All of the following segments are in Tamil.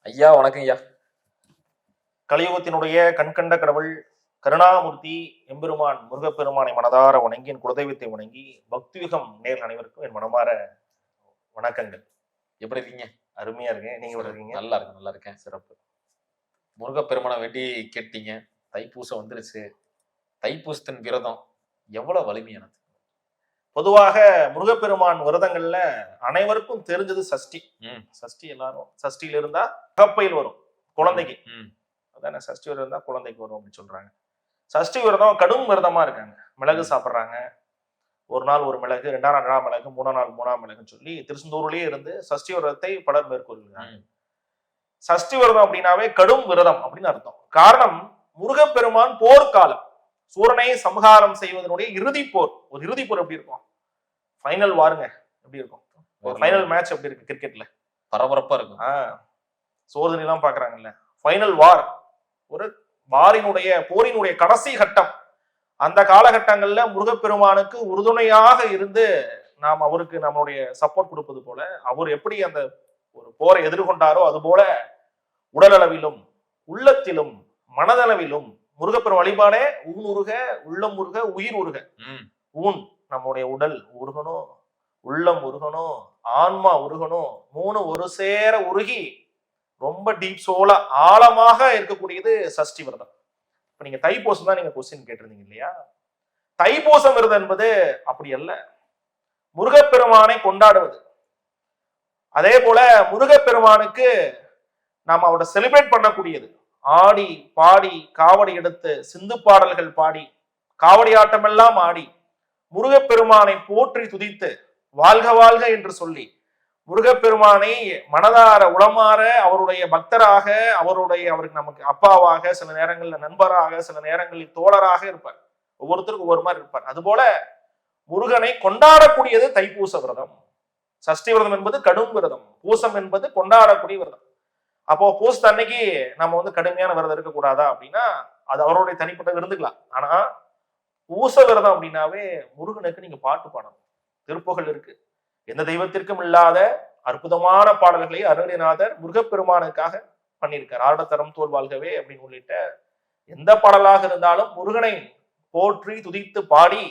ஐயா வணக்கம் ஐயா. கலியுகத்தினுடைய கண்கண்ட கடவுள் கருணாமூர்த்தி எம்பெருமான் முருகப்பெருமானை மனதார வணங்கி என் குலதெய்வத்தை வணங்கி பக்தியுகம் நேர்கள் அனைவருக்கும் என் மனமார வணக்கங்கள். எப்படி இருக்கீங்க? அருமையா இருக்கேன். நீங்க எப்படி இருக்கீங்க? நல்லா இருக்கேன். சிறப்பு. முருகப்பெருமானை வேண்டி கேட்டீங்க. தைப்பூசம் வந்துருச்சு. தைப்பூசத்தின் விரதம் எவ்வளவு வலிமையானது? பொதுவாக முருகப்பெருமான் விரதங்கள்ல அனைவருக்கும் தெரிஞ்சது சஷ்டி. சஷ்டி எல்லாரும் சஷ்டியில இருந்தா அகப்பையில் வரும் குழந்தைக்கு. அதான சஷ்டி விரதம் இருந்தா குழந்தைக்கு வரும் அப்படின்னு சொல்றாங்க. சஷ்டி விரதம் கடும் விரதமா இருக்காங்க. மிளகு சாப்பிட்றாங்க. ஒரு நாள் ஒரு மிளகு, 2ஆம் நாள் 2ஆம் மிளகு, 3ஆம் நாள் 3ஆம் மிளகுன்னு சொல்லி திருச்செந்தூர்லயே இருந்து சஷ்டி விரதத்தை பலர் மேற்கொள்கிறாங்க. சஷ்டி விரதம் அப்படின்னாவே கடும் விரதம் அப்படின்னு அர்த்தம். காரணம், முருகப்பெருமான் போர்க்காலம், சூரனை சம்ஹாரம் செய்வதனுடைய இறுதி போர். ஒரு இறுதி போர் எப்படி இருக்கும்? ஃபைனல் வாருங்க எப்படி இருக்கும்? ஒரு ஃபைனல் மேட்ச் எப்படி இருக்கு கிரிக்கெட்ல? பரபரப்பா இருக்கும். சோதனை எல்லாம் பாக்குறாங்கல்ல. ஃபைனல் வார், ஒரு வாரினுடைய போரினுடைய கடைசி கட்டம். அந்த காலகட்டங்கள்ல முருகப்பெருமானுக்கு உறுதுணையாக இருந்து நாம் அவருக்கு நம்மளுடைய சப்போர்ட் கொடுப்பது போல, அவர் எப்படி அந்த ஒரு போரை எதிர்கொண்டாரோ அது போல உடலளவிலும் உள்ளத்திலும் மனதளவிலும் முருகப்பெருமான் வழிபாடே ஊன் உருக, உள்ளம் உருக, உயிர் உருக. ஊன் நம்முடைய உடல் உருகணும், உள்ளம் உருகணும், ஆன்மா உருகணும். 3 ஒரு சேர உருகி ரொம்ப டீப் சோலா ஆழமாக இருக்கக்கூடியது சஷ்டி விரதம். இப்ப நீங்க தைப்பூசம் தான் நீங்க கொஸ்டின் கேட்டிருந்தீங்க இல்லையா? தைப்பூசம் விரதம் என்பது அப்படி அல்ல, முருகப்பெருமானை கொண்டாடுவது. அதே போல முருகப்பெருமானுக்கு நாம் அவரை செலிப்ரேட் பண்ணக்கூடியது. ஆடி பாடி காவடி எடுத்து சிந்து பாடல்கள் பாடி காவடி ஆட்டம் எல்லாம் ஆடி முருகப்பெருமானை போற்றி துதித்து வாழ்க வாழ்க என்று சொல்லி முருகப்பெருமானை மனதார உளமாற அவருடைய பக்தராக, அவருக்கு நமக்கு அப்பாவாக, சில நேரங்களில் நண்பராக, சில நேரங்களில் தோழராக இருப்பார். ஒவ்வொருத்தருக்கும் ஒவ்வொரு மாதிரி இருப்பார். அதுபோல முருகனை கொண்டாடக்கூடியது தைப்பூச விரதம். சஷ்டி விரதம் என்பது கடும் விரதம், பூசம் என்பது கொண்டாடக்கூடிய விரதம். அப்போ பூசத்து அன்னைக்கு நம்ம கடுமையான விரதம் இருக்கக்கூடாதா அப்படின்னா அது அவருடைய தனிப்பட்ட இருந்துக்கலாம். ஆனா பூச விரதம் அப்படின்னாவே முருகனுக்கு நீங்க பாட்டு பாடணும். திருப்புகழ் இருக்கு. எந்த தெய்வத்திற்கும் இல்லாத அற்புதமான பாடல்களை அருணகிரிநாதர் முருகப்பெருமானுக்காக பண்ணியிருக்கார். ஆடத்தரம் தோல் வாழ்கவே அப்படின்னு உள்ளிட்ட எந்த பாடலாக இருந்தாலும் முருகனை போற்றி துதித்து பாடி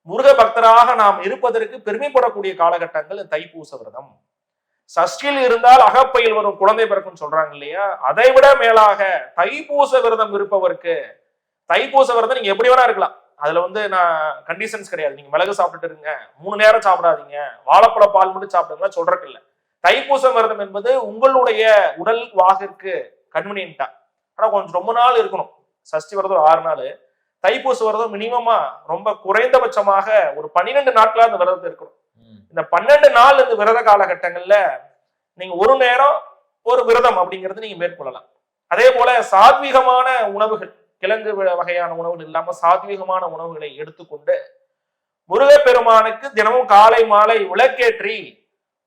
முருக பக்தராக நாம் இருப்பதற்கு பெருமைப்படக்கூடிய காலகட்டங்கள் தைப்பூச விரதம். சஷ்டியில் இருந்தால் அகப்பையில் வரும் குழந்தை பிறக்கும் சொல்றாங்க இல்லையா? அதை விட மேலாக தைப்பூச விரதம் இருப்பவருக்கு, தைப்பூச விரதம் நீங்க எப்படி வேணா இருக்கலாம். அதுல நான் கண்டிஷன்ஸ் கிடையாது. நீங்க மிளகு சாப்பிட்டுட்டு இருங்க, 3 நேரம் சாப்பிடாதீங்க, வாழைப்பழ பால் மட்டும் சாப்பிடுங்க சொல்றதுக்கு இல்லை. தைப்பூச விரதம் என்பது உங்களுடைய உடல் வாகிற்கு கன்வீனியன்ட்டா. ஆனா கொஞ்சம் ரொம்ப நாள் இருக்கணும். சஷ்டி விரதம் 6 நாள், தைப்பூச விரதம் மினிமமா ரொம்ப குறைந்தபட்சமாக ஒரு 12 நாட்களா அந்த விரதத்தை இருக்கணும். இந்த 12 நாள் இந்த விரத காலகட்டங்கள்ல நீங்க ஒரு நேரம் ஒரு விரதம் அப்படிங்கிறது நீங்க மேற்கொள்ளலாம். அதே போல சாத்வீகமான உணவுகள், கிழங்கு வகையான உணவுகள் இல்லாம சாத்வீகமான உணவுகளை எடுத்துக்கொண்டு முருகப்பெருமானுக்கு தினமும் காலை மாலை விளக்கேற்றி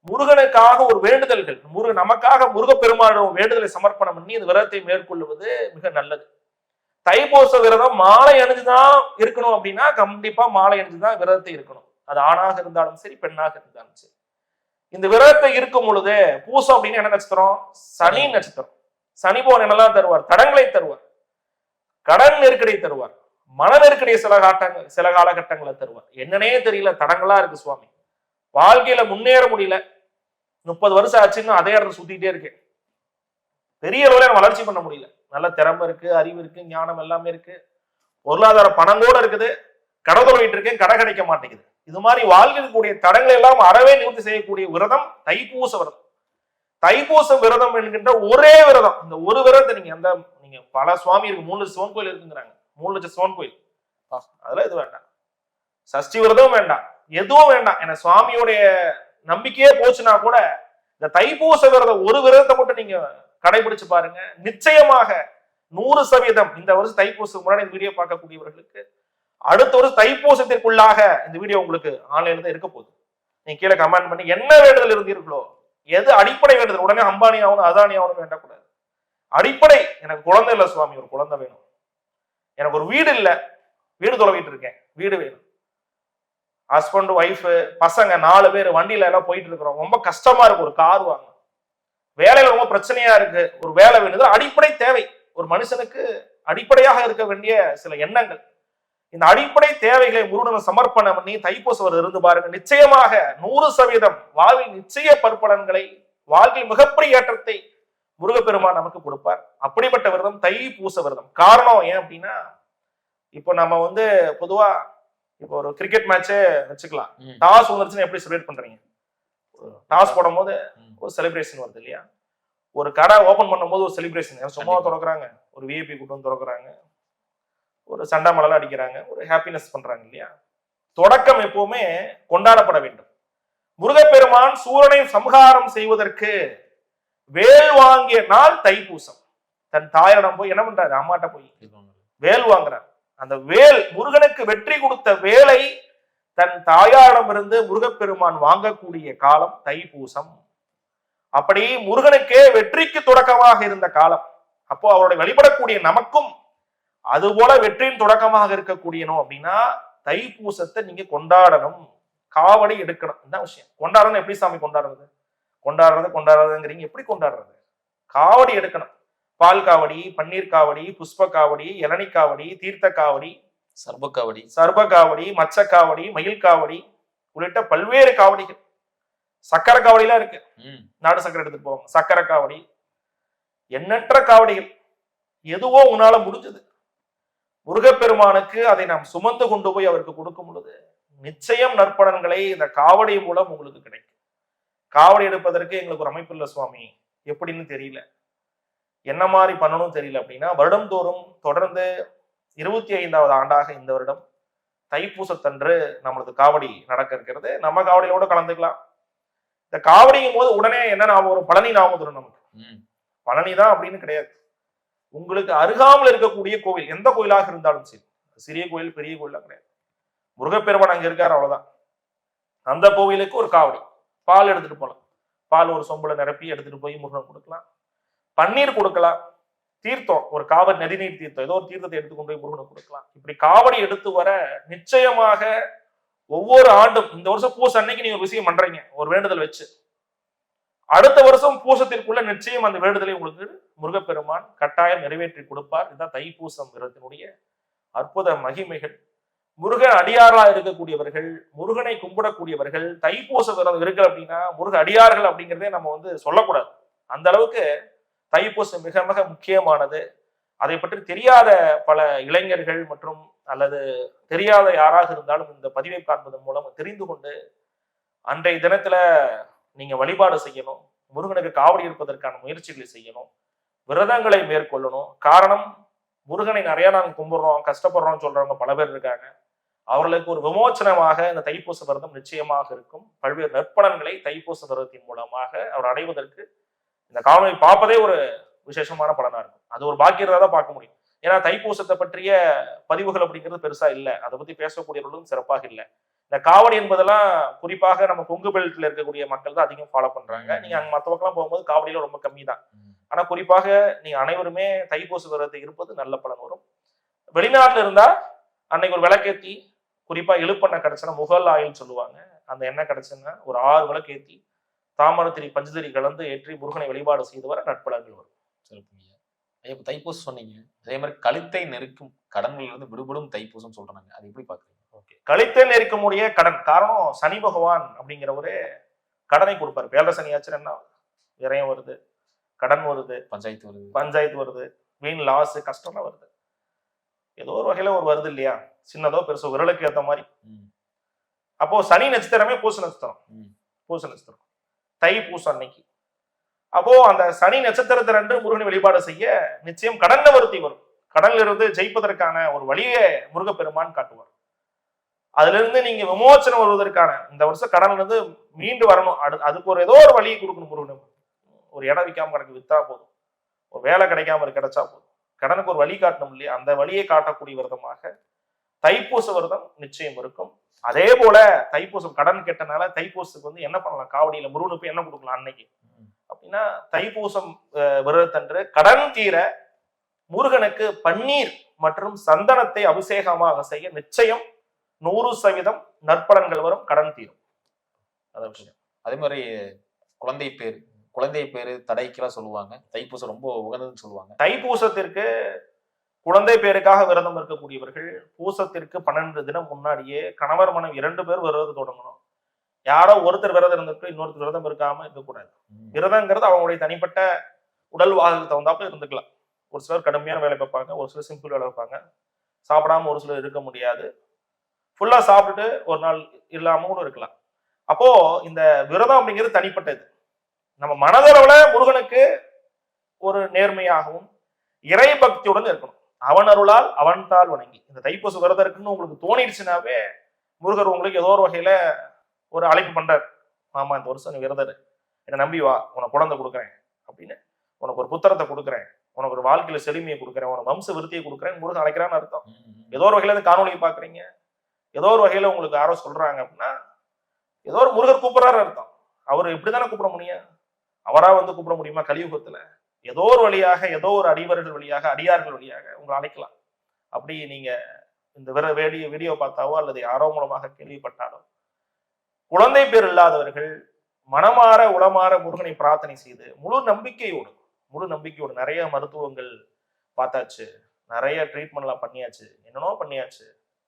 முருகனுக்காக ஒரு வேண்டுதல்கள், நமக்காக முருகப்பெருமானுடைய வேண்டுதலை சமர்ப்பணம் பண்ணி இந்த விரதத்தை மேற்கொள்வது மிக நல்லது. தைப்பூச விரதம் மாலை அணிஞ்சுதான் இருக்கணும் அப்படின்னா கண்டிப்பா மாலை அணிஞ்சுதான் விரதத்தை இருக்கணும். அது ஆணாக இருந்தாலும் சரி, பெண்ணாக இருந்தாலும் சரி. இந்த விரதத்தை இருக்கும் பொழுது, பூசம் அப்படின்னு என்ன நட்சத்திரம்? சனி நட்சத்திரம். சனி போன் என்னெல்லாம் தருவார்? தடங்களை தருவார், கடன் நெருக்கடியை தருவார், மன நெருக்கடியை சில காலகட்டங்களை தருவார். என்னன்னே தெரியல, தடங்களா இருக்கு சுவாமி, வாழ்க்கையில முன்னேற முடியல, 30 வருஷம் ஆச்சுன்னு அதே இடத்துல சுத்திட்டே இருக்கேன், பெரிய அளவுல வளர்ச்சி பண்ண முடியல, நல்ல திறமை இருக்கு, அறிவு இருக்கு, ஞானம் எல்லாமே இருக்கு, பொருளாதார பணம் கூட இருக்குது, கடை தொழிட்டு இருக்கேன், கடை கிடைக்க மாட்டேங்குது. இது மாதிரி வாழ்க்கையில் கூடிய தடங்களை எல்லாம் அறவே நிவர்த்தி செய்யக்கூடிய விரதம் தைப்பூச விரதம். தைப்பூச விரதம் என்கின்ற ஒரே விரதம். இந்த ஒரு விரதத்தை நீங்க பல சுவாமி இருக்கு, 3 லட்சம் சிவன் கோயில் இருக்குங்கிறாங்க, 3 லட்சம் சிவன் கோயில். அதெல்லாம் இது வேண்டாம். சஷ்டி விரதம் வேண்டாம், எதுவும் வேண்டாம். என சுவாமியோடைய நம்பிக்கையே போச்சுன்னா கூட இந்த தைப்பூச விரதம் ஒரு விரதத்தை மட்டும் நீங்க கடைபிடிச்சு பாருங்க. நிச்சயமாக 100% இந்த வருஷம் தைப்பூசம் முன்னாடி இந்த வீடியோ பார்க்கக்கூடியவர்களுக்கு அடுத்த ஒரு தைப்பூசத்திற்குள்ளாக இந்த வீடியோ உங்களுக்கு ஆன்லைன்ல தான் இருக்க போகுது. நீங்க கீழே கமெண்ட் பண்ணி என்ன வேண்டுதல் இருந்தீர்களோ, எது அடிப்படை வேண்டுதல், உடனே அம்பானி ஆகணும் அதானி ஆகணும் வேண்டக்கூடாது. அடிப்படை, எனக்கு குழந்தை இல்லை சுவாமி, ஒரு குழந்தை வேணும், எனக்கு ஒரு வீடு இல்லை, வீடு தொலைவிட்டு இருக்கேன், வீடு வேணும், ஹஸ்பண்ட் ஒய்ஃப் பசங்க 4 பேர் வண்டியில எல்லாம் போயிட்டு இருக்கிறோம், ரொம்ப கஷ்டமா இருக்கு, ஒரு கார் வாங்க, வேலையில ரொம்ப பிரச்சனையா இருக்கு, ஒரு வேலை வேணுது, அடிப்படை தேவை. ஒரு மனுஷனுக்கு அடிப்படையாக இருக்க வேண்டிய சில எண்ணங்கள், இந்த அடிப்படை தேவைகளை முருகனுக்கு சமர்ப்பணம் பண்ணி தைப்பூசம் விரதம் இருந்து பாருங்க. நிச்சயமாக 100% வாழ்வில் நிச்சய பற்பலன்களை, வாழ்வில் மிகப்பெரிய ஏற்றத்தை முருகப்பெருமான் நமக்கு கொடுப்பார். அப்படிப்பட்ட விரதம் தைப்பூச விரதம். காரணம் ஏன் அப்படின்னா, இப்போ நம்ம வந்து பொதுவா இப்போ ஒரு கிரிக்கெட் மேட்சே வச்சுக்கலாம். டாஸ் வந்துருச்சுன்னா எப்படி செலிப்ரேட் பண்றீங்க? டாஸ் போடும் போது ஒரு செலிப்ரேஷன் வருது இல்லையா? ஒரு கடை ஓபன் பண்ணும்போது ஒரு செலிப்ரேஷன், சும்மா திறக்கிறாங்க, ஒரு விஐபி கூட்டம் திறக்கிறாங்க, ஒரு சண்டை மலலாம் அடிக்கிறாங்க, ஒரு ஹாப்பினஸ் பண்றாங்க இல்லையா? தொடக்கம் எப்பவுமே கொண்டாடப்பட வேண்டும். முருகப்பெருமான் சூரனை சம்ஹாரம் செய்வதற்கு வேல் வாங்கிய நாள் தைப்பூசம். தன் தாயாரிடம் போய் என்ன பண்றாரு? அம்மாட்ட போய் வேல் வாங்குறார். அந்த வேல், முருகனுக்கு வெற்றி கொடுத்த வேலை தன் தாயாரிடம் இருந்து முருகப்பெருமான் வாங்கக்கூடிய காலம் தைப்பூசம். அப்படி முருகனுக்கே வெற்றிக்கு தொடக்கமாக இருந்த காலம். அப்போ அவருடைய வழிபடக்கூடிய நமக்கும் அதுபோல வெற்றியின் தொடக்கமாக இருக்கக்கூடியனும் அப்படின்னா தைப்பூசத்தை நீங்க கொண்டாடணும், காவடி எடுக்கணும். இந்த விஷயம் கொண்டாடணும். எப்படி சாமி கொண்டாடுறது? கொண்டாடுறதுங்கிறீங்க, எப்படி கொண்டாடுறது? காவடி எடுக்கணும். பால் காவடி, பன்னீர் காவடி, புஷ்ப காவடி, இளநி காவடி, தீர்த்த காவடி, சர்ப காவடி, மச்ச காவடி, மயில் காவடி உள்ளிட்ட பல்வேறு காவடிகள். சக்கரை காவடிலாம் இருக்கு, நாடு சக்கரை எடுத்துட்டு போவாங்க. சக்கரை காவடி, எண்ணற்ற காவடிகள். எதுவோ உன்னால முடிஞ்சது முருகப்பெருமானுக்கு அதை நாம் சுமந்து கொண்டு போய் அவருக்கு கொடுக்கும் பொழுது நிச்சயம் நற்பலன்களை இந்த காவடி மூலம் உங்களுக்கு கிடைக்கும். காவடி எடுப்பதற்கு எங்களுக்கு ஒரு அமைப்பு இல்லை சுவாமி, எப்படின்னு தெரியல, என்ன மாதிரி பண்ணணும் தெரியல அப்படின்னா, வருடந்தோறும் தொடர்ந்து 25வது ஆண்டாக இந்த வருடம் தைப்பூசத்தன்று நம்மளது காவடி நடக்க இருக்கிறது. நம்ம காவடியோட கலந்துக்கலாம். இந்த காவடியும் போது உடனே என்ன ஞாபகம் வரும்? பழனி ஞாபகம் வரும் நமக்கு. பழனி தான் அப்படின்னு கிடையாது. உங்களுக்கு அருகாமல் இருக்கக்கூடிய கோவில், எந்த கோயிலாக இருந்தாலும் சரி, சிறிய கோயில் பெரிய கோயிலாம் கிடையாது, முருகப்பெருமான் அங்க இருக்காரு, அவ்வளவுதான். அந்த கோவிலுக்கு ஒரு காவடி, பால் எடுத்துட்டு போகலாம். பால் ஒரு சொம்புல நிரப்பி எடுத்துட்டு போய் முருகன் கொடுக்கலாம். பன்னீர் கொடுக்கலாம். தீர்த்தம், ஒரு காவடி நதிநீர் தீர்த்தம், ஏதோ ஒரு தீர்த்தத்தை எடுத்துக்கொண்டு போய் முருகனை கொடுக்கலாம். இப்படி காவடி எடுத்து வர நிச்சயமாக ஒவ்வொரு ஆண்டும், இந்த வருஷம் பூச அன்னைக்கு நீங்க ஒரு விஷயம் பண்றீங்க, ஒரு வேண்டுதல் வச்சு, அடுத்த வருஷம் பூசத்திற்குள்ள நிச்சயம் அந்த வேண்டுதலை உங்களுக்கு முருகப்பெருமான் கட்டாயம் நிறைவேற்றி கொடுப்பார். இதுதான் தைப்பூசம் விரதத்தினுடைய அற்புத மகிமைகள். முருகன் அடியார்களா இருக்கக்கூடியவர்கள், முருகனை கும்பிடக்கூடியவர்கள் தைப்பூச விரதம் இருக்கு அப்படின்னா முருக அடியார்கள் அப்படிங்கிறதே நம்ம வந்து சொல்லக்கூடாது. அந்த அளவுக்கு தைப்பூசம் மிக மிக முக்கியமானது. அதை பற்றி தெரியாத பல இளைஞர்கள் மற்றும் அல்லது தெரியாத யாராக இருந்தாலும் இந்த பதிவை காண்பதன் மூலம் தெரிந்து கொண்டு அன்றைய தினத்துல நீங்க வழிபாடு செய்யணும், முருகனுக்கு காவடி எடுப்பதற்கான முயற்சிகளை செய்யணும், விரதங்களை மேற்கொள்ளணும். காரணம், முருகனை நிறைய நாங்கள் கும்பிடுறோம், கஷ்டப்படுறோம்னு சொல்றவங்க பல பேர் இருக்காங்க. அவர்களுக்கு ஒரு விமோச்சனமாக இந்த தைப்பூச விரதம் நிச்சயமாக இருக்கும். பல்வேறு நற்பலன்களை தைப்பூச விரதத்தின் மூலமாக அவர் அடைவதற்கு இந்த காணொலி பார்ப்பதே ஒரு விசேஷமான பலனா இருக்கும். அது ஒரு பாக்கியத்தை தான் பார்க்க முடியும். ஏன்னா தைப்பூசத்தை பற்றிய பதிவுகள் அப்படிங்கிறது பெருசா இல்லை, அதை பத்தி பேசக்கூடியவர்களும் சிறப்பாக இல்லை. இந்த காவடி என்பதெல்லாம் குறிப்பாக நம்ம கொங்கு பெல்ட்ல இருக்கக்கூடிய மக்கள் தான் அதிகம் ஃபாலோ பண்றாங்க. நீங்க அங்க மற்ற பக்கம் போகும்போது காவடியில ரொம்ப கம்மி தான். ஆனா குறிப்பாக நீங்க அனைவருமே தைப்பூச விரதத்தை இருப்பது நல்ல பலன் வரும். வெளிநாட்டுல இருந்தா அன்னைக்கு ஒரு விளக்கேத்தி, குறிப்பா எழுப்பெண்ணெய் கிடைச்சுன்னா, முகல் ஆயில் சொல்லுவாங்க, அந்த எண்ணெய் கிடைச்சுன்னா ஒரு 6 விளக்கேத்தி தாமரத்திரி பஞ்சதிரி கலந்து ஏற்றி முருகனை வழிபாடு செய்து வர நட்பலன்கள் வரும். சிறப்புங்க. இப்ப தைப்பூசம் சொன்னீங்க, அதே மாதிரி கழுத்தை நெருக்கும் கடன்கள் இருந்து விடுபடும் தைப்பூசம் சொல்றாங்க, அது எப்படி பாக்குறீங்க? ஓகே, கழுத்தை நெருக்கக்கூடிய கடன். காரணம், சனி பகவான் அப்படிங்கிறவரே கடனை கொடுப்பாரு. வேலை சனியாச்சுன்னா என்ன, விரயம் வருது, கடன் வருது, பஞ்சாயத்து வருது, வீண் லாஸ், கஷ்டம்லாம் வருது. ஏதோ ஒரு வகையில ஒரு வருது இல்லையா, சின்னதோ பெருசோ, விரலுக்கு ஏற்ற மாதிரி. அப்போ சனி நட்சத்திரமே பூச நட்சத்திரம் தைப்பூசம் அன்னைக்கு. அப்போ அந்த சனி நட்சத்திரத்தை ரெண்டு முருகனை வழிபாடு செய்ய நிச்சயம் கடன் நிவர்த்தி வரும். கடன்ல இருந்து ஜெயிப்பதற்கான ஒரு வழியை முருகப்பெருமான் காட்டுவார். அதுல இருந்து நீங்க விமோச்சனம் வருவதற்கான, இந்த வருஷம் கடன்ல இருந்து மீண்டு வரணும், அதுக்கு ஒரு ஏதோ ஒரு வழியை கொடுக்கணும் முருகன். ஒரு இடம் விற்காம கிடக்கு, வித்தா போதும். ஒரு வேலை கிடைக்காம கிடைச்சா போதும். கடனுக்கு ஒரு வழி காட்டணும் இல்லையா, அந்த வழியை காட்டக்கூடிய விரதமாக தைப்பூச விரதம் நிச்சயம் இருக்கும். அதே போல தைப்பூசம் கடன் கெட்டனால தைப்பூசத்துக்கு வந்து என்ன பண்ணலாம், காவடியில முருகனுக்கு என்ன கொடுக்கலாம் அன்னைக்கு அப்படின்னா, தைப்பூசம் விரதத்தன்று கடன் தீர முருகனுக்கு பன்னீர் மற்றும் சந்தனத்தை அபிஷேகமாக செய்ய நிச்சயம் 100% நற்பலன்கள் வரும், கடன் தீரும். அதே மாதிரி குழந்தை பேர் குழந்தை பேரு தடைக்கெல்லாம் சொல்லுவாங்க. தைப்பூசம் ரொம்ப உகந்ததுன்னு சொல்லுவாங்க. தைப்பூசத்திற்கு குழந்தை பேருக்காக விரதம் இருக்கக்கூடியவர்கள் பூசத்திற்கு 12 தினம் முன்னாடியே கணவர் மனைவி 2 பேர் விரதம் தொடங்கணும். யாரோ ஒருத்தர் விரதம் இருந்துட்டு இன்னொருத்தர் விரதம் இருக்காம இருக்கக்கூடாது. விரதங்கிறது அவங்களுடைய தனிப்பட்ட உடல் வாகுக்கு தகுந்தாப்புல இருந்துக்கலாம். ஒரு சிலர் கடுமையான வேலை பார்ப்பாங்க, ஒரு சிலர் சிம்பிள் வேலை பார்ப்பாங்க. சாப்பிடாம ஒரு சிலர் இருக்க முடியாது. ஃபுல்லா சாப்பிட்டுட்டு ஒரு நாள் இல்லாம கூட இருக்கலாம். அப்போ இந்த விரதம் அப்படிங்கிறது தனிப்பட்டது. நம்ம மனதளவுல முருகனுக்கு ஒரு நேர்மையாகவும் இறை பக்தியுடன் இருக்கணும். அவன் அருளால் அவன் தாள் வணங்கி. இந்த தைப்பூச விரதம் இருக்குன்னு உங்களுக்கு தோணிடுச்சுனாவே முருகர் உங்களுக்கு ஏதோ ஒரு வகையில ஒரு அழைப்பு பண்றாரு. ஆமா, இந்த வருஷம் நீ விரதர், என்னை நம்பி வா, உனக்கு குழந்தை கொடுக்குறேன் அப்படின்னு, உனக்கு ஒரு புத்திரத்தை கொடுக்குறேன், உனக்கு ஒரு வாழ்க்கையில செழுமையை கொடுக்குறேன், உனக்கு வம்ச விருத்தியை கொடுக்குறேன் முருகன் அழைக்கிறான்னு அர்த்தம். ஏதோ ஒரு வகையில இந்த காணொலியை பாக்குறீங்க, ஏதோ ஒரு வகையில உங்களுக்கு யாரோ சொல்றாங்க அப்படின்னா ஏதோ ஒரு முருகர் கூப்பிடுறாரு அர்த்தம். அவர் இப்படித்தானே கூப்பிட முடியும்? அவரா வந்து கூப்பிட முடியுமா கலியுகத்துல? ஏதோ ஒரு வழியாக, ஏதோ ஒரு அடிவர்கள் வழியாக, அடியார்கள் வழியாக உங்களை அழைக்கலாம். அப்படி நீங்க இந்த வீடியோ பார்த்தாவோ அல்லது யாரோ மூலமாக கேள்விப்பட்டாலோ குழந்தை பேர் இல்லாதவர்கள் மனமாற உளமாற முருகனை பிரார்த்தனை செய்து முழு நம்பிக்கையோடு நிறைய மருத்துவங்கள் பார்த்தாச்சு, நிறைய ட்ரீட்மெண்ட்லாம் பண்ணியாச்சு, என்னென்னோ பண்ணியாச்சு,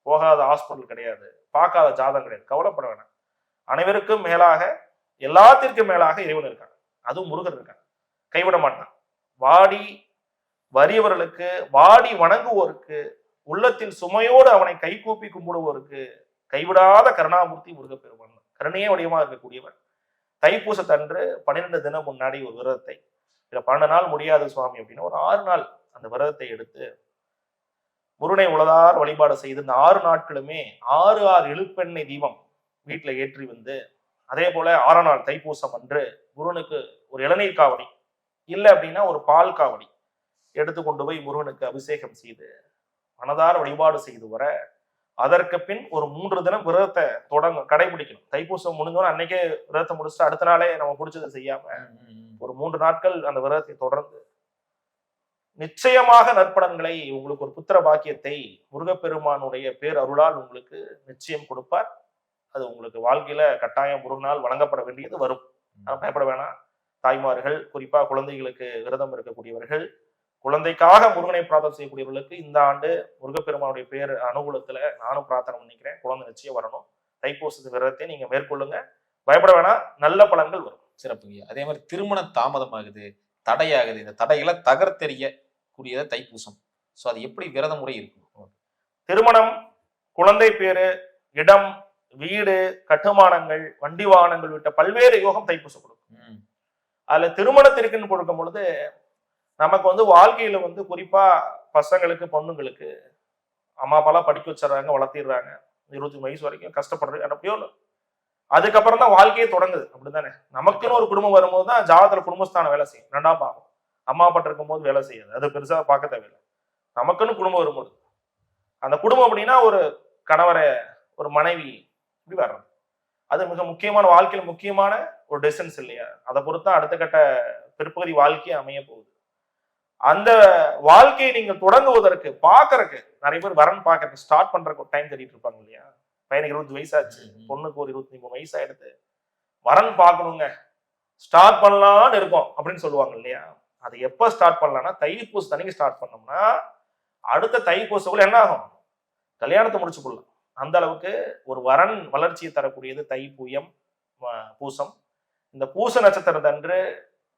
போகாத ஹாஸ்பிட்டல் கிடையாது, பார்க்காத ஜாதகம் கிடையாது, கவலைப்பட வேணாம். அனைவருக்கும் மேலாக, எல்லாத்திற்கும் மேலாக இறைவன் இருக்காங்க. அதுவும் முருகன் இருக்காங்க, கைவிட மாட்டான். வாடி வறியவர்களுக்கு, வாடி வணங்குவோருக்கு, உள்ளத்தில் சுமையோடு அவனை கைகூப்பி கும்பிடுவோருக்கு கைவிடாத கருணாமூர்த்தி முருகப்பெருமான். கருணையே வடிவமாக இருக்கக்கூடியவர். தைப்பூசத்தன்று 12 தினம் முன்னாடி ஒரு விரதத்தை, இல்ல 12 நாள் முடியாது சுவாமி அப்படின்னா ஒரு 6 நாள் அந்த விரதத்தை எடுத்து முருகனை உளதார் வழிபாடு செய்து இந்த 6 நாட்களுமே 6 இழுப்பெண்ணெய் தீபம் வீட்டுல ஏற்றி வந்து, அதே போல 6ஆம் நாள் தைப்பூசம் அன்று முருகனுக்கு ஒரு இளநீர் காவடி, இல்லை அப்படின்னா ஒரு பால் காவடி எடுத்து கொண்டு போய் முருகனுக்கு அபிஷேகம் செய்து மனதார வழிபாடு செய்து வர, அதற்கு பின் ஒரு 3 தினம் விரதத்தை கடைபிடிக்கணும். தைப்பூசம் முடிஞ்சோன்னு அன்னைக்கே விரதத்தை முடிச்சுட்டு அடுத்த நாளே நம்ம பிடிச்சதை செய்யாம ஒரு 3 நாட்கள் அந்த விரதத்தை தொடர்ந்து நிச்சயமாக நற்பலன்களை, உங்களுக்கு ஒரு புத்திர பாக்கியத்தை முருகப்பெருமானுடைய பேர் அருளால் உங்களுக்கு நிச்சயம் கொடுப்பார். அது உங்களுக்கு வாழ்க்கையில கட்டாயம் முருகனால் வழங்கப்பட வேண்டியது வரும். பயப்பட வேணாம். தாய்மார்கள், குறிப்பா குழந்தைகளுக்கு விரதம் இருக்கக்கூடியவர்கள், குழந்தைக்காக முருகனை பிரார்த்தனை செய்யக்கூடியவர்களுக்கு இந்த ஆண்டு முருகப்பெருமானுடைய பேர் அனுகூலத்துல நானும் பிரார்த்தனை பண்ணிக்கிறேன். குழந்தை நிச்சயம் வரணும். தைப்பூசத்து விரதத்தை நீங்க மேற்கொள்ளுங்க, பயப்பட வேணாம், நல்ல பலன்கள் வரும். சிறப்புங்க. அதே மாதிரி திருமணம் தாமதமாகுது, தடையாகுது, இந்த தடைகளை தகர்த்தெறியக்கூடியத தைப்பூசம். சோ அது எப்படி விரத முறை இருக்கும்? திருமணம், குழந்தை பேரு, இடம், வீடு, கட்டுமானங்கள், வண்டி வாகனங்கள் விட்ட பல்வேறு யோகம் தைப்பூசம் கொடுக்கும். அதுல திருமணத்திற்குன்னு கொடுக்கும் பொழுது நமக்கு வந்து வாழ்க்கையில வந்து குறிப்பா பசங்களுக்கு, பொண்ணுங்களுக்கு அம்மா அப்பாலாம் படிக்க வச்சிடறாங்க, வளர்த்திடுறாங்க, 25 வயசு வரைக்கும் கஷ்டப்படுறது அப்படியோ. அதுக்கப்புறம் தான் வாழ்க்கையே தொடங்குது, அப்படித்தானே? நமக்குன்னு ஒரு குடும்பம் வரும்போது தான் ஜாதகத்துல குடும்பஸ்தானம் வேலை செய்யும். 2ஆம் பாகம் அம்மா அப்பா இருக்கும் போது வேலை செய்யாது, அது பெருசா பார்க்க தேவையில்லை. நமக்குன்னு குடும்பம் வரும்போது அந்த குடும்பம் அப்படின்னா ஒரு கணவரை, ஒரு மனைவி இப்படி வர்றது, அது மிக முக்கியமான, வாழ்க்கையில் முக்கியமான ஒரு டெசிஷன்ஸ் இல்லையா? அதை பொறுத்து தான் அடுத்த கட்ட பிற்பகுதி வாழ்க்கையை அமைய போகுது. அந்த வாழ்க்கையை நீங்க தொடங்குவதற்கு பாக்குறதுக்கு நிறைய பேர் வரன் பாக்குறதுக்கு ஸ்டார்ட் பண்றதுக்கு ஒரு டைம் தேடிட்டு இருப்பாங்க இல்லையா? பையனுக்கு 20 வயசாச்சு, பொண்ணுக்கு ஒரு 23 வயசு ஆயிடுது, வரன் பார்க்கணுங்க, ஸ்டார்ட் பண்ணலாம்னு இருக்கும் அப்படின்னு சொல்லுவாங்க இல்லையா? அது எப்ப ஸ்டார்ட் பண்ணலாம்னா தைப்பூசம் தனிக்கு ஸ்டார்ட் பண்ணோம்னா அடுத்த தைப்பூசக்குள்ள என்ன ஆகும்? கல்யாணத்தை முடிச்சு கொள்ளலாம். அந்த அளவுக்கு ஒரு வரன் வளர்ச்சியை தரக்கூடியது தைப்பூயம், பூசம். இந்த பூச நட்சத்திரத்தன்று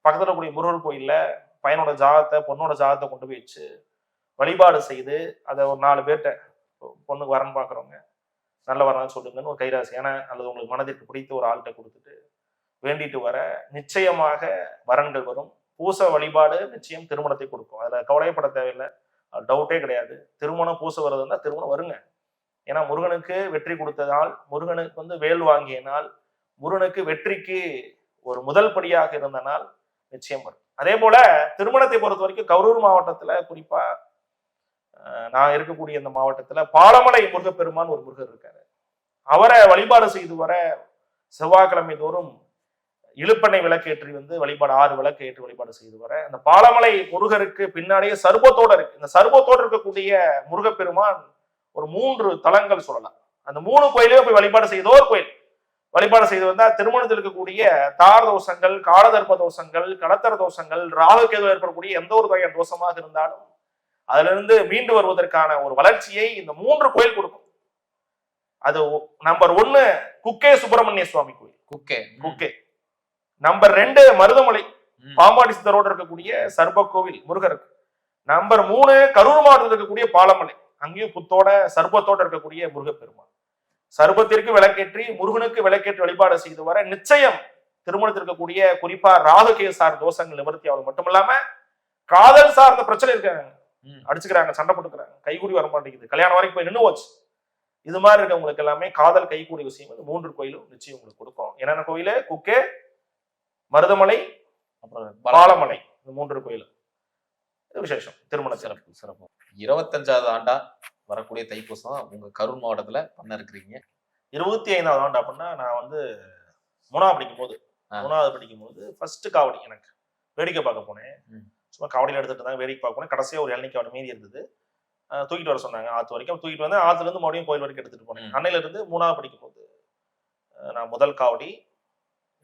பக்கத்துல கூடிய முருகர் கோயில்ல பையனோட ஜாதகத்தை, பொண்ணோட ஜாதகத்தை கொண்டு போய் வச்சு வழிபாடு செய்து அதை ஒரு 4 பேர்கிட்ட, பொண்ணுக்கு வரன் பார்க்குறவங்க நல்ல வரணும் சொல்லுங்கன்னு ஒரு கைராசி அல்லது உங்களுக்கு மனதிற்கு பிடித்த ஒரு ஆள்கிட்ட கொடுத்துட்டு வேண்டிட்டு வர நிச்சயமாக வரன்கள் வரும். பூச வழிபாடு நிச்சயம் திருமணத்தை கொடுக்கும். அதுல கவலைப்பட தேவையில்லை, டவுட்டே கிடையாது. திருமணம் பூச வருதுன்னா திருமணம் வருங்க. ஏன்னா முருகனுக்கு வெற்றி கொடுத்ததால், முருகனுக்கு வந்து வேல் வாங்கிய நாள், முருகனுக்கு வெற்றிக்கு ஒரு முதல் படியாக இருந்த நாள் நிச்சயம் வரும். அதே போல திருமணத்தை பொறுத்த வரைக்கும் கரூர் மாவட்டத்துல, குறிப்பா நான் இருக்கக்கூடிய இந்த மாவட்டத்துல பாலமலை முருகப்பெருமான் ஒரு முருகர் இருக்காரு. அவரை வழிபாடு செய்து வர செவ்வாய்க்கிழமை தோறும் இழுப்பெண்ணெய் விளக்கேற்றி வந்து வழிபாடு, 6 விளக்கு ஏற்றி வழிபாடு செய்து வர, அந்த பாலமலை முருகருக்கு பின்னாடியே சர்பத்தோட இருக்கு. இந்த சர்பத்தோடு இருக்கக்கூடிய முருகப்பெருமான் ஒரு 3 தலங்கள் சொல்லலாம். அந்த 3 கோயிலையும் போய் வழிபாடு செய்தோ ஒரு கோயில் வழிபாடு செய்து வந்தா திருமணத்தில் இருக்கக்கூடிய தார் தோஷங்கள், காலதர்ப்ப தோஷங்கள், கடத்தர தோஷங்கள், ராகு கேது ஏற்படக்கூடிய எந்த ஒரு வகையான தோஷமாக இருந்தாலும் அதுல இருந்து மீண்டு வருவதற்கான ஒரு வளர்ச்சியை இந்த 3 கோயில் கொடுக்கும். அது நம்பர் 1 குக்கே சுப்பிரமணிய சுவாமி கோயில், குக்கே. நம்பர் 2 மருதமலை பாம்பாடி சித்தரோடு இருக்கக்கூடிய சர்ப கோவில் முருகருக்கு. நம்பர் 3 கரூர் மாவட்டத்தில் இருக்கக்கூடிய பாலமலை, அங்கேயும் புத்தோட சர்பத்தோட இருக்கக்கூடிய முருகப்பெருமான். சர்பத்திற்கு விளக்கேற்றி முருகனுக்கு விளக்கேற்றி வழிபாடு செய்து வர நிச்சயம் திருமணத்தில் இருக்கக்கூடிய குறிப்பா ராகுகே சார் தோஷங்கள் நிவர்த்தி ஆகுது. மட்டும் இல்லாம காதல் சார்ந்த பிரச்சனை இருக்காங்க, அடிச்சுக்கிறாங்க, சண்டை போட்டுக்கிறாங்க, கைகூடி வர மாட்டேங்குது, கல்யாணம் வரைக்கும் போய் நின்று போச்சு. இது மாதிரி இருக்கவங்களுக்கு எல்லாமே காதல் கைகூடிய விஷயம் வந்து 3 கோயிலும் நிச்சயம் உங்களுக்கு கொடுக்கும். என்னென்ன கோயிலு? குக்கே, மருதமலை, அப்புறம் பாலமலை, இந்த 3 கோயிலும் விசேஷம். திருமண சிறப்பு. 25வது ஆண்டா வரக்கூடிய தைப்பூசம் உங்க கரூர் மாவட்டத்துல பண்ண இருக்கிறீங்க. 25வது ஆண்டு அப்படின்னா நான் வந்து 3வது படிக்கும் போது ஃபர்ஸ்ட் காவடி எனக்கு வேடிக்கை பார்க்க போனேன். சும்மா காவடியில் எடுத்துட்டு இருந்தாங்க, வேடிக்கை பார்க்க போனேன். கடைசியா ஒரு இளநீ காவடி மீதி இருந்தது, தூக்கிட்டு வர சொன்னாங்க. ஆத்து வரைக்கும் தூக்கிட்டு வந்து ஆத்துல இருந்து மறுபடியும் கோயில் வரைக்கும் எடுத்துட்டு போனேன். அன்னையில இருந்து 3வது படிக்கும் போது நான் முதல் காவடி.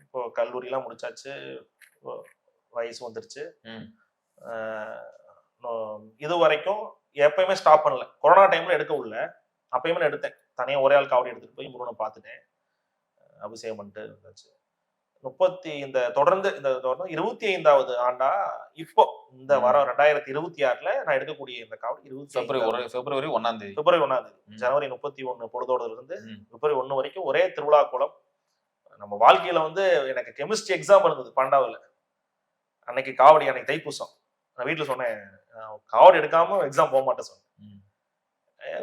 இப்போ கல்லூரி எல்லாம் முடிச்சாச்சு, வயசு வந்துருச்சு. இது வரைக்கும் எப்பயுமே ஸ்டாப் பண்ணல. கொரோனா டைம்ல எடுக்க உள்ள அப்பயுமே நான் எடுத்தேன். தனியா ஒரே ஆள் காவடி எடுத்துட்டு போய் முருகனை பார்த்துட்டேன், அபிஷேகம் பண்ணிட்டு இருந்தாச்சு. தொடர்ந்து 25வது ஆண்டா இப்போ இந்த வாரம் 2026ல நான் எடுக்கக்கூடிய இந்த காவடி பிப்ரவரி 1ஆம் தேதி, ஜனவரி 31 பொழுதோடு இருந்து பிப்ரவரி 1 வரைக்கும் ஒரே திருவிழா கோலம். நம்ம வாழ்க்கையில வந்து எனக்கு கெமிஸ்ட்ரி எக்ஸாம் இருந்தது 12வது. அன்னைக்கு காவடி, அன்னைக்கு தைப்பூசம். நான் வீட்டுல சொன்னேன், காவடி எடுக்காம எக்ஸாம் போக மாட்டேன் சொன்னேன்.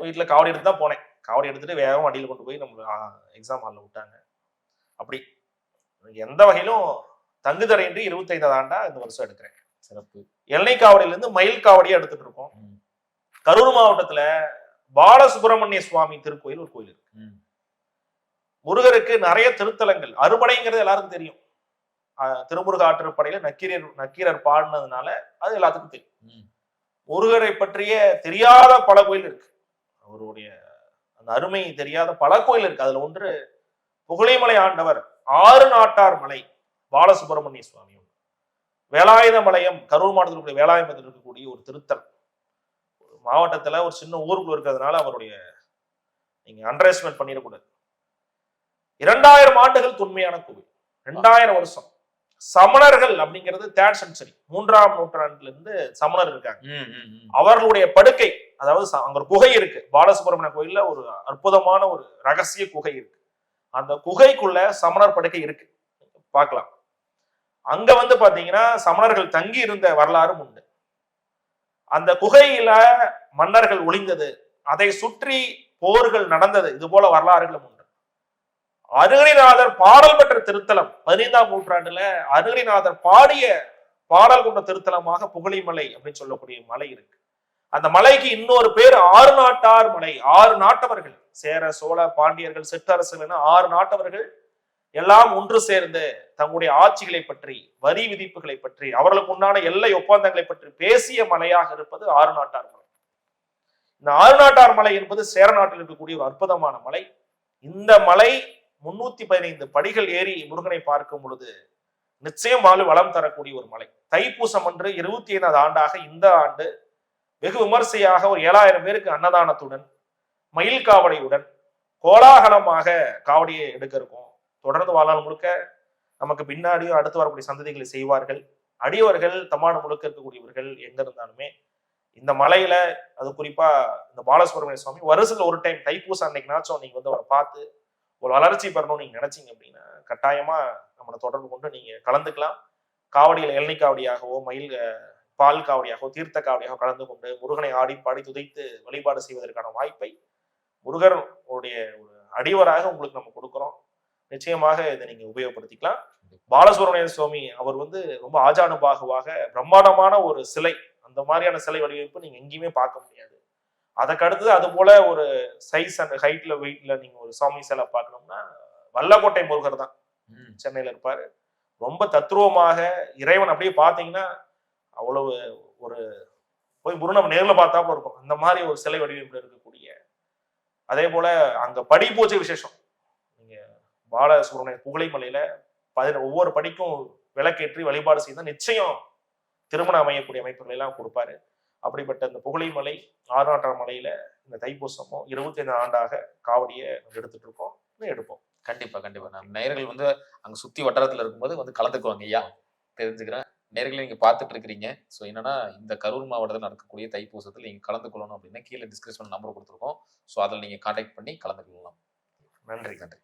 வீட்டுல காவடி எடுத்து தான் போனேன். காவடி எடுத்துட்டு வேகம் வண்டியில கொண்டு போய் நம்ம எக்ஸாம் ஹாலில் விட்டாங்க. அப்படி எந்த வகையிலும் தங்குதடையின்றி 25வது ஆண்டா இந்த வருஷம் எடுக்கிறேன். சிறப்பு. எண்ணெய் காவடியில இருந்து மயில் காவடியா எடுத்துட்டு இருக்கோம். கரூர் மாவட்டத்துல பாலசுப்பிரமணிய சுவாமி திருக்கோயில் ஒரு கோயில் இருக்கு. முருகருக்கு நிறைய திருத்தலங்கள், அறுபடைங்கிறது எல்லாருக்கும் தெரியும். திருமுருக ஆற்றுப்படையில நக்கீரர் பாடினதுனால அது எல்லாத்துக்கும் தெரியும். முருகரை பற்றிய தெரியாத பல கோயில் இருக்கு, அவருடைய அந்த அருமை தெரியாத பல கோயில் இருக்கு. அதுல ஒன்று புகழைமலை ஆண்டவர் 6 நாட்டார் மலை பாலசுப்பிரமணிய சுவாமி. வேலாயுத மலையம் கரூர் மாவட்டத்தில் வேலாயுதத்தில் இருக்கக்கூடிய ஒரு திருத்தலம். மாவட்டத்துல ஒரு சின்ன ஊருக்குள்ள இருக்கிறதுனால அவருடைய நீங்க அண்டர்எஸ்டிமேட் பண்ணிடக்கூடாது. 2000 ஆண்டுகள் தொன்மையான கோவில், 2000 வருஷம். சமணர்கள் அப்படிங்கிறது 3rd சென்ச்சுரி, 3ஆம் நூற்றாண்டுல இருந்து சமணர் இருக்காங்க. அவர்களுடைய படுக்கை, அதாவது அங்க ஒரு குகை இருக்கு. பாலசுப்பிரமணிய கோயில்ல ஒரு அற்புதமான ஒரு ரகசிய குகை இருக்கு. அந்த குகைக்குள்ள சமணர் படுக்கை இருக்கு, பார்க்கலாம். அங்க வந்து பாத்தீங்கன்னா சமணர்கள் தங்கி இருந்த வரலாறும் உண்டு. அந்த குகையில மன்னர்கள் ஒளிந்தது, அதை சுற்றி போர்கள் நடந்தது, இது போல வரலாறுகளும் உண்டு. அருணகிரிநாதர் பாடல் பெற்ற திருத்தலம் 15ஆம் நூற்றாண்டுல அருணகிரிநாதர் பாடிய பாடல் கொண்ட திருத்தலமாக புகழிமலை அப்படின்னு சொல்லக்கூடிய மலை இருக்கு. அந்த மலைக்கு இன்னொரு பேர் 6 நாட்டார் மலை. 6 நாட்டவர்கள், சேர, சோழ, பாண்டியர்கள், சிற்றரசர்கள் என 6 நாட்டவர்கள் எல்லாம் ஒன்று சேர்ந்து தங்களுடைய ஆட்சிகளை பற்றி, வரி விதிப்புகளை பற்றி, அவர்களுக்கு உண்டான எல்லை ஒப்பந்தங்களை பற்றி பேசிய மலையாக இருப்பது 6 நாட்டார் மலை. இந்த 6 நாட்டார் மலை என்பது சேர நாட்டில் இருக்கக்கூடிய ஒரு அற்புதமான மலை. இந்த மலை 315 படிகள் ஏறி முருகனை பார்க்கும் பொழுது நிச்சயம் வளம் தரக்கூடிய ஒரு மலை. தைப்பூசம் அன்று 25வது ஆண்டாக இந்த ஆண்டு வெகு விமர்சையாக ஒரு 7000 பேருக்கு அன்னதானத்துடன், மயில் காவடியுடன், கோலாகலமாக காவடியை எடுக்க இருக்கும். தொடர்ந்து வாழ்நாள் முழுக்க நமக்கு பின்னாடியும் அடுத்து வரக்கூடிய சந்ததிகளை செய்வார்கள். அடியவர்கள் தம்மாடு முழுக்க இருக்கக்கூடியவர்கள் எங்க இருந்தாலுமே இந்த மலையில, அது குறிப்பா இந்த பாலசுப்பிரமணிய சுவாமி வருஷத்துல ஒரு டைம் தைப்பூசம் அன்னைக்குனாச்சும் நீங்க வந்து அவரை பார்த்து ஒரு வளர்ச்சி பெறணும்னு நீங்க நினைச்சீங்க அப்படின்னா கட்டாயமா நம்மளை தொடர்பு கொண்டு நீங்க கலந்துக்கலாம். காவடியில இளநீ காவடியாகவோ, மயில் பால் காவடியாகவோ, தீர்த்த காவடியாகவோ கலந்து கொண்டு முருகனை ஆடி பாடி துதைத்து வழிபாடு செய்வதற்கான வாய்ப்பை முருகர் உடைய ஒரு அடிவராக உங்களுக்கு நம்ம கொடுக்குறோம். நிச்சயமாக இதை நீங்க உபயோகப்படுத்திக்கலாம். பாலசுப்பிரமணிய சுவாமி அவர் வந்து ரொம்ப ஆஜானுபாகுவாக பிரம்மாண்டமான ஒரு சிலை, அந்த மாதிரியான சிலை வடிவமைப்பு நீங்க எங்கேயுமே பார்க்க முடியாது. அதுக்கு அடுத்தது அது போல ஒரு சைஸ் அண்ட் ஹைட்ல வெயிட்ல நீங்க ஒரு சாமி சிலை பார்க்கணும்னா வல்லக்கோட்டை முருகர் தான் சென்னையில இருப்பாரு. ரொம்ப தத்ரூபமாக இறைவன் அப்படியே பார்த்தீங்கன்னா அவ்வளவு ஒரு போய் முருகனை நேர்ல பார்த்தாப்புல இருக்கும், அந்த மாதிரி ஒரு சிலை வடிவமைப்புல இருக்கக்கூடிய. அதே போல அங்க படி பூஜை விசேஷம். நீங்க பாலசுப்ரமணிய புகழைமலையில ஒவ்வொரு படிக்கும் விளக்கேற்றி வழிபாடு செய்தால் நிச்சயம் திருமணம் அமையக்கூடிய அமைப்புகளை எல்லாம் கொடுப்பாரு. அப்படிப்பட்ட இந்த புகழைமலை ஆறுநாட்டார் மலையில இந்த தைப்பூசமும் 25 ஆண்டாக காவடியை எடுத்துட்டு இருக்கோம், எடுப்போம். கண்டிப்பா கண்டிப்பா. நம்ம நேயர்கள் வந்து அங்க சுத்தி வட்டாரத்துல இருக்கும்போது வந்து கலந்துக்குவாங்க ஐயா, தெரிஞ்சுக்கிறேன். நேயர்களை நீங்க பார்த்துட்டு இருக்கிறீங்க. ஸோ என்னன்னா இந்த கரூர் மாவட்டத்தில் நடக்கக்கூடிய தைப்பூசத்தில் நீங்க கலந்து கொள்ளணும் அப்படின்னா கீழே டிஸ்கிரிப்ஷன் நம்பர் கொடுத்துருக்கோம். ஸோ அதில் நீங்க கான்டாக்ட் பண்ணி கலந்து கொள்ளலாம். நன்றி. நன்றி.